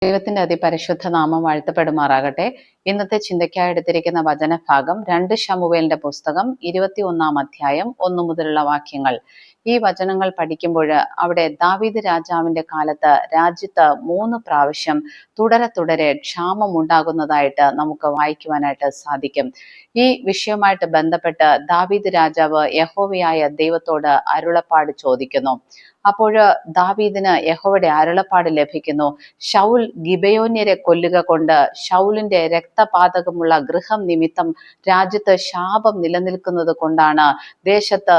ദൈവത്തിന്റെ അതിപരിശുദ്ധ നാമം വാഴ്ത്തപ്പെടുമാറാകട്ടെ. ഇന്നത്തെ ചിന്തയ്ക്കായി എടുത്തിരിക്കുന്ന വചനഭാഗം 2 ശമൂവേലിന്റെ പുസ്തകം 21 അധ്യായം 1 മുതലുള്ള വാക്യങ്ങൾ. ഈ വചനങ്ങൾ പഠിക്കുമ്പോൾ അവിടെ ദാവീദ് രാജാവിന്റെ കാലത്ത് രാജ്യത്ത് 3 പ്രാവശ്യം തുടരെ ക്ഷാമം ഉണ്ടാകുന്നതായിട്ട് നമുക്ക് വായിക്കുവാനായിട്ട് സാധിക്കും. ഈ വിഷയവുമായിട്ട് ബന്ധപ്പെട്ട് ദാവീദ് രാജാവ് യഹോവയായ ദൈവത്തോട് അരുളപ്പാട് ചോദിക്കുന്നു. അപ്പോൾ ദാവീദിന് യഹോവയുടെ അരുളപ്പാട് ലഭിക്കുന്നു. ശൗൽ ഗിബയോന്യരെ കൊല്ലുക കൊണ്ട് ശൗലിന്റെ രക്തപാതകമുള്ള ഗൃഹം നിമിത്തം രാജ്യത്ത് ശാപം നിലനിൽക്കുന്നത് കൊണ്ടാണ് ദേശത്ത്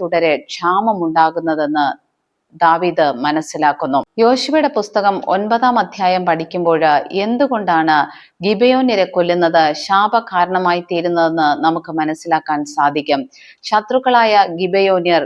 തുടരെ ക്ഷാമം ഉണ്ടാകുന്നതെന്ന് ദാവീദ് മനസ്സിലാക്കുന്നു. യോശുവയുടെ പുസ്തകം 9 അധ്യായം പഠിക്കുമ്പോൾ എന്തുകൊണ്ടാണ് ഗിബയോന്യരെ കൊല്ലുന്നത് ശാപ കാരണമായി തീരുന്നതെന്ന് നമുക്ക് മനസ്സിലാക്കാൻ സാധിക്കും. ശത്രുക്കളായ ഗിബയോന്യർ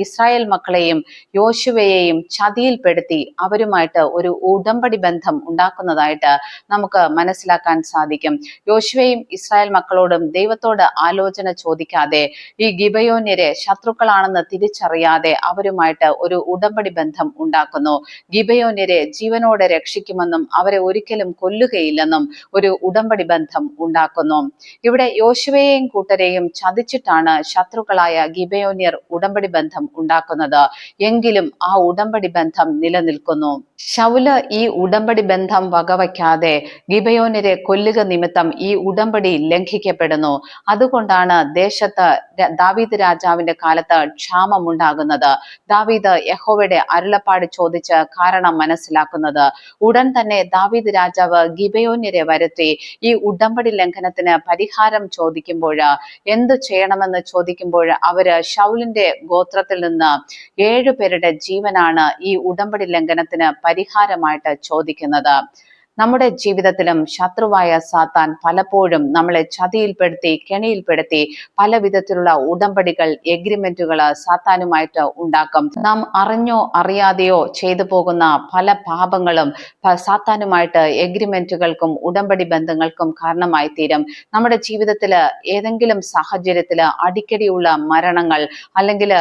ഇസ്രായേൽ മക്കളെയും യോശുവയെയും ചതിയിൽപ്പെടുത്തി അവരുമായിട്ട് ഒരു ഉടമ്പടി ബന്ധം ഉണ്ടാക്കുന്നതായിട്ട് നമുക്ക് മനസ്സിലാക്കാൻ സാധിക്കും. യോശുവയും ഇസ്രായേൽ മക്കളോടും ദൈവത്തോട് ആലോചന ചോദിക്കാതെ ഈ ഗിബയോന്യരെ ശത്രുക്കളാണെന്ന് തിരിച്ചറിയാതെ അവരുമായിട്ട് ഒരു ഉടമ്പടി ബന്ധം ഉണ്ടാക്കുന്നു. ഗിബയോന്യരെ ജീവനോടെ രക്ഷിക്കുമെന്നും അവരെ ഒരിക്കലും കൊല്ലുകയില്ലെന്നും ഒരു ഉടമ്പടി ബന്ധം ഉണ്ടാക്കുന്നു. ഇവിടെ യോശുവയെയും കൂട്ടരെയും ചതിച്ചിട്ടാണ് ശത്രുക്കളായ ഗിബയോന്യർ ഉടമ്പടി ബന്ധം ഉണ്ടാക്കുന്നത്. എങ്കിലും ആ ഉടമ്പടി ബന്ധം നിലനിൽക്കുന്നു. ശൗല് ഈ ഉടമ്പടി ബന്ധം വകവയ്ക്കാതെ ഗിബയോന്യരെ കൊല്ലുക നിമിത്തം ഈ ഉടമ്പടി ലംഘിക്കപ്പെടുന്നു. അതുകൊണ്ടാണ് ദേശത്ത് ദാവീദ് രാജാവിന്റെ കാലത്ത് ക്ഷാമം ഉണ്ടാകുന്നത്. ദാവീദ് യഹോവയുടെ അരുളപ്പാട് ചോദിച്ച് കാരണം മനസ്സിലാക്കുന്നത്. ഉടൻ തന്നെ ദാവീദ് രാജാവ് ഗിബയോന്യരെ വരുത്തി ഈ ഉടമ്പടി ലംഘനത്തിന് പരിഹാരം ചോദിക്കുമ്പോൾ എന്തു ചെയ്യണമെന്ന് ചോദിക്കുമ്പോൾ അവര് ശൗലിന്റെ ഗോത്രത്തിൽ നിന്ന് 7 പേരുടെ ജീവനാണ് ഈ ഉടമ്പടി ലംഘനത്തിന് പരിഹാരമായിട്ട് ചോദിക്കുന്നത്. നമ്മുടെ ജീവിതത്തിലും ശത്രുവായ സാത്താൻ പലപ്പോഴും നമ്മളെ ചതിയിൽപ്പെടുത്തി കെണിയിൽപ്പെടുത്തി പല വിധത്തിലുള്ള ഉടമ്പടികൾ എഗ്രിമെന്റുകൾ സാത്താനുമായിട്ട് ഉണ്ടാക്കും. നാം അറിഞ്ഞോ അറിയാതെയോ ചെയ്തു പോകുന്ന പല പാപങ്ങളും സാത്താനുമായിട്ട് എഗ്രിമെന്റുകൾക്കും ഉടമ്പടി ബന്ധങ്ങൾക്കും കാരണമായി തീരും. നമ്മുടെ ജീവിതത്തിൽ ഏതെങ്കിലും സാഹചര്യത്തിൽ അടിക്കടിയുള്ള മരണങ്ങൾ അല്ലെങ്കിൽ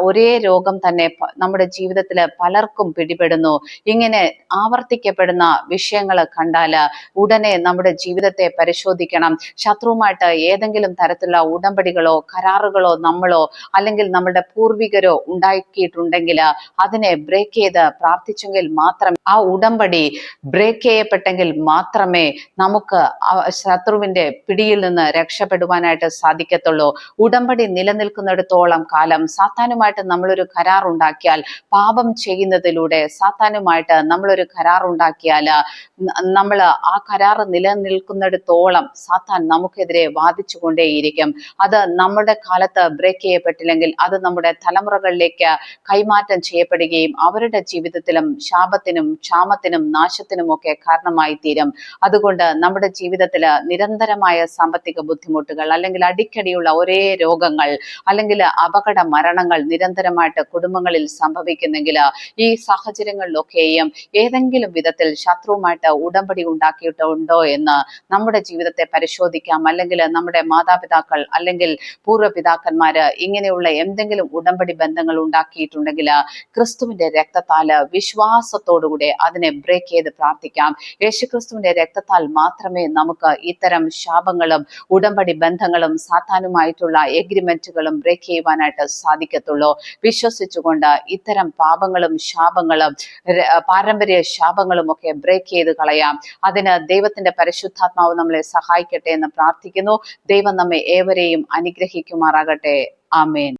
ഒരേ രോഗം തന്നെ നമ്മുടെ ജീവിതത്തിൽ പലർക്കും പിടിപെടുന്നു. ഇങ്ങനെ ആവർത്തിക്കപ്പെടുന്ന വിഷയങ്ങൾ കണ്ടാൽ ഉടനെ നമ്മുടെ ജീവിതത്തെ പരിശോധിക്കണം. ശത്രുവുമായിട്ട് ഏതെങ്കിലും തരത്തിലുള്ള ഉടമ്പടികളോ കരാറുകളോ നമ്മളോ അല്ലെങ്കിൽ നമ്മുടെ പൂർവികരോ ഉണ്ടാക്കിയിട്ടുണ്ടെങ്കിൽ അതിനെ ബ്രേക്ക് ചെയ്ത് പ്രാർത്ഥിച്ചെങ്കിൽ മാത്രമേ ആ ഉടമ്പടി ബ്രേക്ക് ചെയ്യപ്പെട്ടെങ്കിൽ മാത്രമേ നമുക്ക് ശത്രുവിന്റെ പിടിയിൽ നിന്ന് രക്ഷപ്പെടുവാനായിട്ട് സാധിക്കത്തുള്ളൂ. ഉടമ്പടി നിലനിൽക്കുന്നിടത്തോളം കാലം സാത്താനുമായിട്ട് നമ്മളൊരു കരാർ ഉണ്ടാക്കിയാൽ പാപം ചെയ്യുന്നതിലൂടെ സാത്താനുമായിട്ട് നമ്മളൊരു കരാർ ഉണ്ടാക്കിയാൽ നമ്മൾ ആ കരാർ നിലനിൽക്കുന്നിടത്തോളം സാത്താൻ നമുക്കെതിരെ വാദിച്ചുകൊണ്ടേയിരിക്കും. അത് നമ്മുടെ കാലത്ത് ബ്രേക്ക് ചെയ്യപ്പെട്ടില്ലെങ്കിൽ അത് നമ്മുടെ തലമുറകളിലേക്ക് കൈമാറ്റം ചെയ്യപ്പെടുകയും അവരുടെ ജീവിതത്തിലും ശാപത്തിനും ക്ഷാമത്തിനും നാശത്തിനും ഒക്കെ കാരണമായി തീരും. അതുകൊണ്ട് നമ്മുടെ ജീവിതത്തിൽ നിരന്തരമായ സാമ്പത്തിക ബുദ്ധിമുട്ടുകൾ അല്ലെങ്കിൽ അടിക്കടിയുള്ള ഒരേ രോഗങ്ങൾ അല്ലെങ്കിൽ അപകട മരണങ്ങൾ നിരന്തരമായിട്ട് കുടുംബങ്ങളിൽ സംഭവിക്കുന്നെങ്കിൽ ഈ സാഹചര്യങ്ങളിലൊക്കെയും ഏതെങ്കിലും വിധത്തിൽ ശത്രുവുമായിട്ട് ഉടമ്പടി ഉണ്ടാക്കിയിട്ടുണ്ടോ എന്ന് നമ്മുടെ ജീവിതത്തെ പരിശോധിക്കാം. അല്ലെങ്കിൽ നമ്മുടെ മാതാപിതാക്കൾ അല്ലെങ്കിൽ പൂർവ്വപിതാക്കന്മാര് ഇങ്ങനെയുള്ള എന്തെങ്കിലും ഉടമ്പടി ബന്ധങ്ങൾ ഉണ്ടാക്കിയിട്ടുണ്ടെങ്കിൽ ക്രിസ്തുവിന്റെ രക്തത്താല് വിശ്വാസത്തോടുകൂടി അതിനെ ബ്രേക്ക് ചെയ്ത് പ്രാർത്ഥിക്കാം. യേശുക്രിസ്തുവിന്റെ രക്തത്താൽ മാത്രമേ നമുക്ക് ഇത്തരം ശാപങ്ങളും ഉടമ്പടി ബന്ധങ്ങളും സാത്താനുമായിട്ടുള്ള എഗ്രിമെന്റുകളും ബ്രേക്ക് ചെയ്യുവാനായിട്ട് സാധിക്കത്തുള്ളൂ. വിശ്വസിച്ചുകൊണ്ട് ഇത്തരം പാപങ്ങളും ശാപങ്ങളും പാരമ്പര്യ ശാപങ്ങളും ഒക്കെ ബ്രേക്ക് ചെയ്ത് കളയാം. അതിന് ദൈവത്തിന്റെ പരിശുദ്ധാത്മാവ് നമ്മളെ സഹായിക്കട്ടെ എന്ന് പ്രാർത്ഥിക്കുന്നു. ദൈവം നമ്മെ ഏവരെയും അനുഗ്രഹിക്കുമാറാകട്ടെ. ആമേൻ.